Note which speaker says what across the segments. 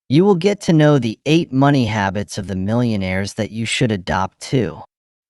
Speaker 1: You will get to know the 8 money habits of the millionaires that you should adopt too.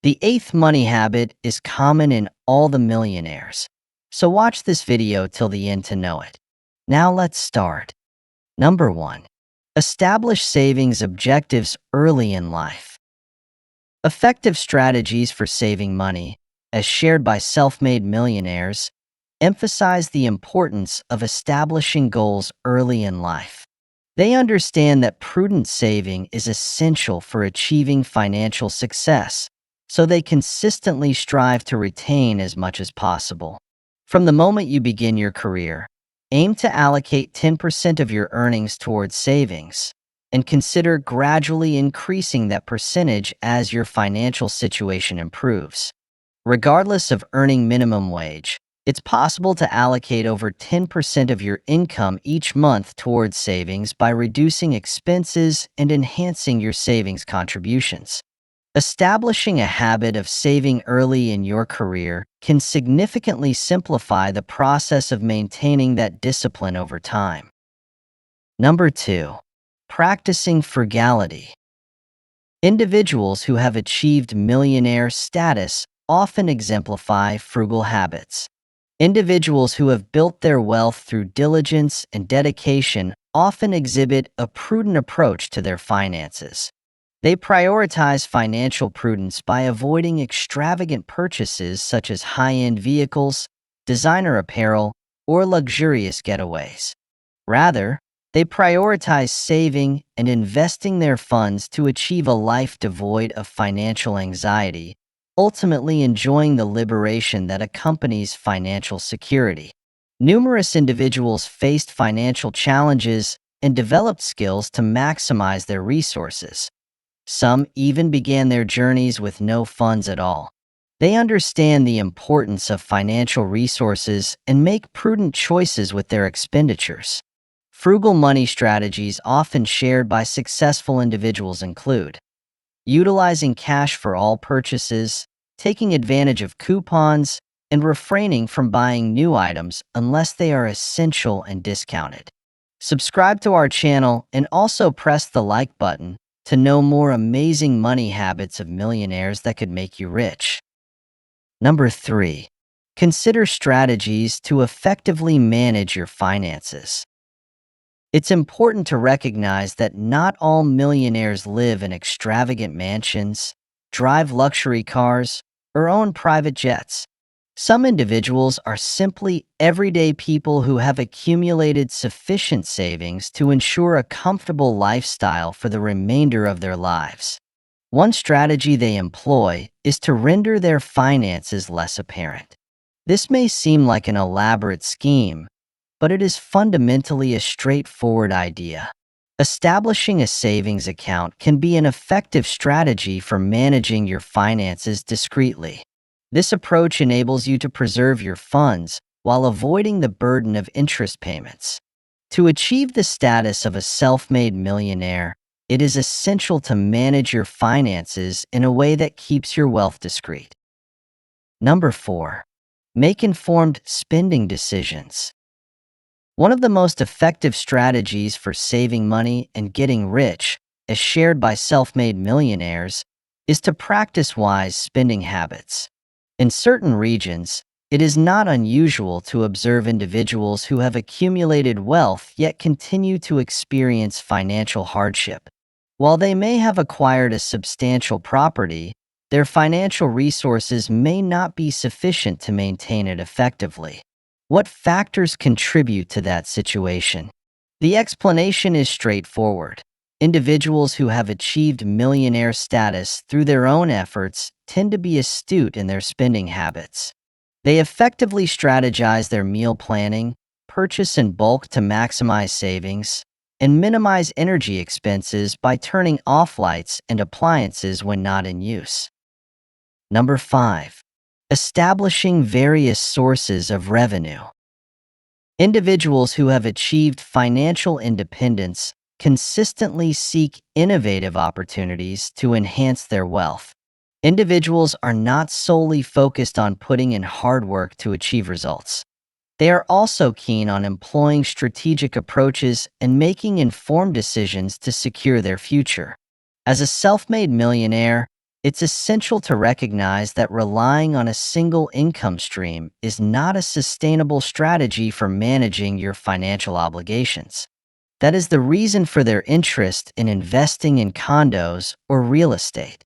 Speaker 1: The eighth money habit is common in all the millionaires. So watch this video till the end to know it. Now let's start. Number 1. Establish savings objectives early in life. Effective strategies for saving money, as shared by self-made millionaires, emphasize the importance of establishing goals early in life. They understand that prudent saving is essential for achieving financial success, so they consistently strive to retain as much as possible. From the moment you begin your career, aim to allocate 10% of your earnings towards savings, and consider gradually increasing that percentage as your financial situation improves. Regardless of earning minimum wage, it's possible to allocate over 10% of your income each month towards savings by reducing expenses and enhancing your savings contributions. Establishing a habit of saving early in your career can significantly simplify the process of maintaining that discipline over time. Number 2. Practicing frugality. Individuals who have achieved millionaire status often exemplify frugal habits. Individuals who have built their wealth through diligence and dedication often exhibit a prudent approach to their finances. They prioritize financial prudence by avoiding extravagant purchases such as high-end vehicles, designer apparel, or luxurious getaways. Rather, they prioritize saving and investing their funds to achieve a life devoid of financial anxiety, ultimately enjoying the liberation that accompanies financial security. Numerous individuals faced financial challenges and developed skills to maximize their resources. Some even began their journeys with no funds at all. They understand the importance of financial resources and make prudent choices with their expenditures. Frugal money strategies often shared by successful individuals include utilizing cash for all purchases, taking advantage of coupons, and refraining from buying new items unless they are essential and discounted. Subscribe to our channel and also press the like button to know more amazing money habits of millionaires that could make you rich. Number 3. Consider strategies to effectively manage your finances. It's important to recognize that not all millionaires live in extravagant mansions, drive luxury cars, or own private jets. Some individuals are simply everyday people who have accumulated sufficient savings to ensure a comfortable lifestyle for the remainder of their lives. One strategy they employ is to render their finances less apparent. This may seem like an elaborate scheme, but it is fundamentally a straightforward idea. Establishing a savings account can be an effective strategy for managing your finances discreetly. This approach enables you to preserve your funds while avoiding the burden of interest payments. To achieve the status of a self-made millionaire, it is essential to manage your finances in a way that keeps your wealth discreet. Number 4. Make informed spending decisions. One of the most effective strategies for saving money and getting rich, as shared by self-made millionaires, is to practice wise spending habits. In certain regions, it is not unusual to observe individuals who have accumulated wealth yet continue to experience financial hardship. While they may have acquired a substantial property, their financial resources may not be sufficient to maintain it effectively. What factors contribute to that situation? The explanation is straightforward. Individuals who have achieved millionaire status through their own efforts tend to be astute in their spending habits. They effectively strategize their meal planning, purchase in bulk to maximize savings, and minimize energy expenses by turning off lights and appliances when not in use. Number 5. Establishing various sources of revenue. Individuals who have achieved financial independence consistently seek innovative opportunities to enhance their wealth. Individuals are not solely focused on putting in hard work to achieve results. They are also keen on employing strategic approaches and making informed decisions to secure their future. As a self-made millionaire, it's essential to recognize that relying on a single income stream is not a sustainable strategy for managing your financial obligations. That is the reason for their interest in investing in condos or real estate.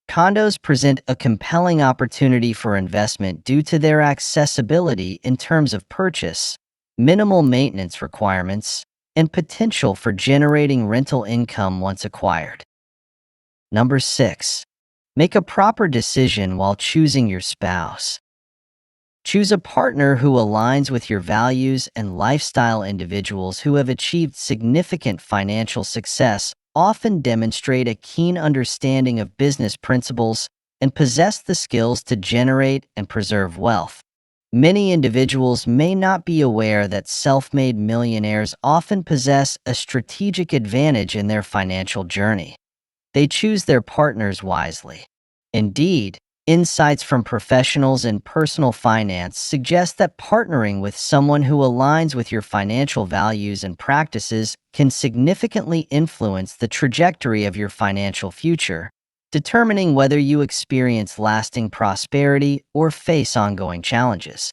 Speaker 1: Condos present a compelling opportunity for investment due to their accessibility in terms of purchase, minimal maintenance requirements, and potential for generating rental income once acquired. Number 6. Make a proper decision while choosing your spouse. Choose a partner who aligns with your values and lifestyle. Individuals who have achieved significant financial success often demonstrate a keen understanding of business principles and possess the skills to generate and preserve wealth. Many individuals may not be aware that self-made millionaires often possess a strategic advantage in their financial journey. They choose their partners wisely. Indeed, insights from professionals in personal finance suggest that partnering with someone who aligns with your financial values and practices can significantly influence the trajectory of your financial future, determining whether you experience lasting prosperity or face ongoing challenges.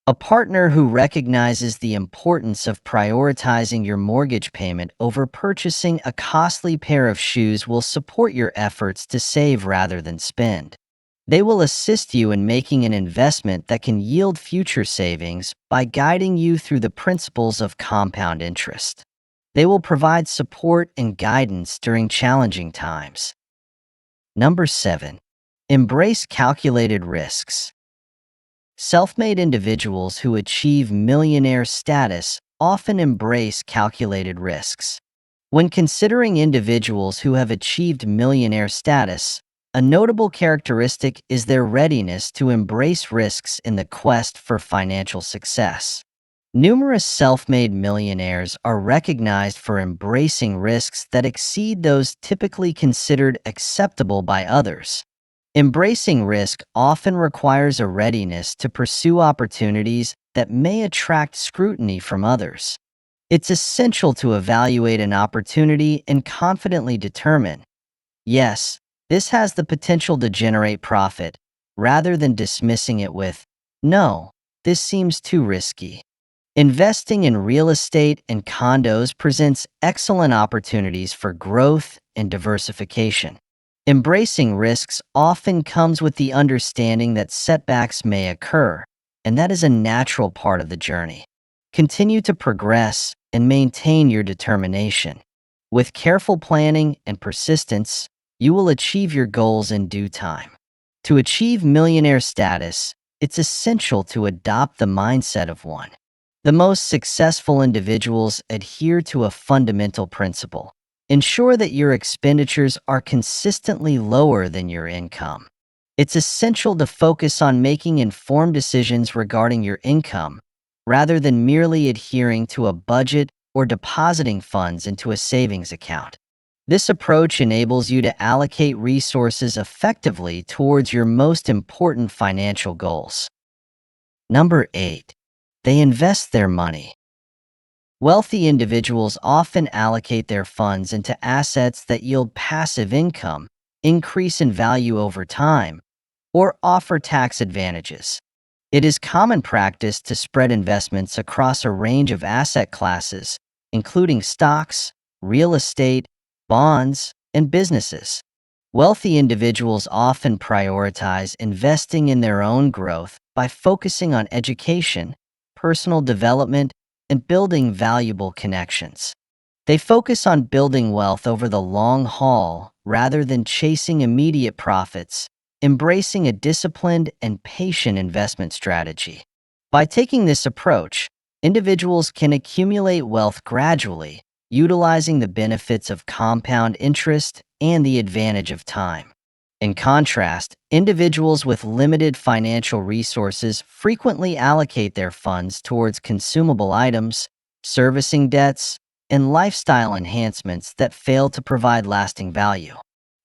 Speaker 1: A partner who recognizes the importance of prioritizing your mortgage payment over purchasing a costly pair of shoes will support your efforts to save rather than spend. They will assist you in making an investment that can yield future savings by guiding you through the principles of compound interest. They will provide support and guidance during challenging times. Number 7. Embrace calculated risks. Self-made individuals who achieve millionaire status often embrace calculated risks. When considering individuals who have achieved millionaire status, a notable characteristic is their readiness to embrace risks in the quest for financial success. Numerous self-made millionaires are recognized for embracing risks that exceed those typically considered acceptable by others. Embracing risk often requires a readiness to pursue opportunities that may attract scrutiny from others. It's essential to evaluate an opportunity and confidently determine, yes, this has the potential to generate profit, rather than dismissing it with, no, this seems too risky. Investing in real estate and condos presents excellent opportunities for growth and diversification. Embracing risks often comes with the understanding that setbacks may occur, and that is a natural part of the journey. Continue to progress and maintain your determination. With careful planning and persistence, you will achieve your goals in due time. To achieve millionaire status, it's essential to adopt the mindset of one. The most successful individuals adhere to a fundamental principle. Ensure that your expenditures are consistently lower than your income. It's essential to focus on making informed decisions regarding your income, rather than merely adhering to a budget or depositing funds into a savings account. This approach enables you to allocate resources effectively towards your most important financial goals. Number 8. They invest their money. Wealthy individuals often allocate their funds into assets that yield passive income, increase in value over time, or offer tax advantages. It is common practice to spread investments across a range of asset classes, including stocks, real estate, bonds, and businesses. Wealthy individuals often prioritize investing in their own growth by focusing on education, personal development, and building valuable connections. They focus on building wealth over the long haul rather than chasing immediate profits, embracing a disciplined and patient investment strategy. By taking this approach, individuals can accumulate wealth gradually, utilizing the benefits of compound interest and the advantage of time. In contrast, individuals with limited financial resources frequently allocate their funds towards consumable items, servicing debts, and lifestyle enhancements that fail to provide lasting value.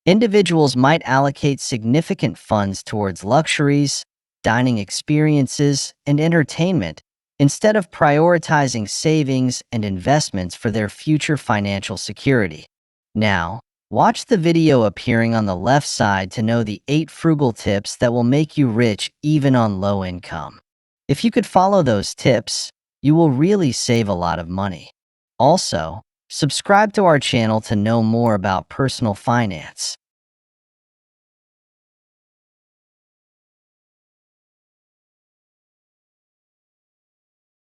Speaker 1: Individuals might allocate significant funds towards luxuries, dining experiences, and entertainment, instead of prioritizing savings and investments for their future financial security. Now, watch the video appearing on the left side to know the 8 frugal tips that will make you rich even on low income. If you could follow those tips, you will really save a lot of money. Also, subscribe to our channel to know more about personal finance.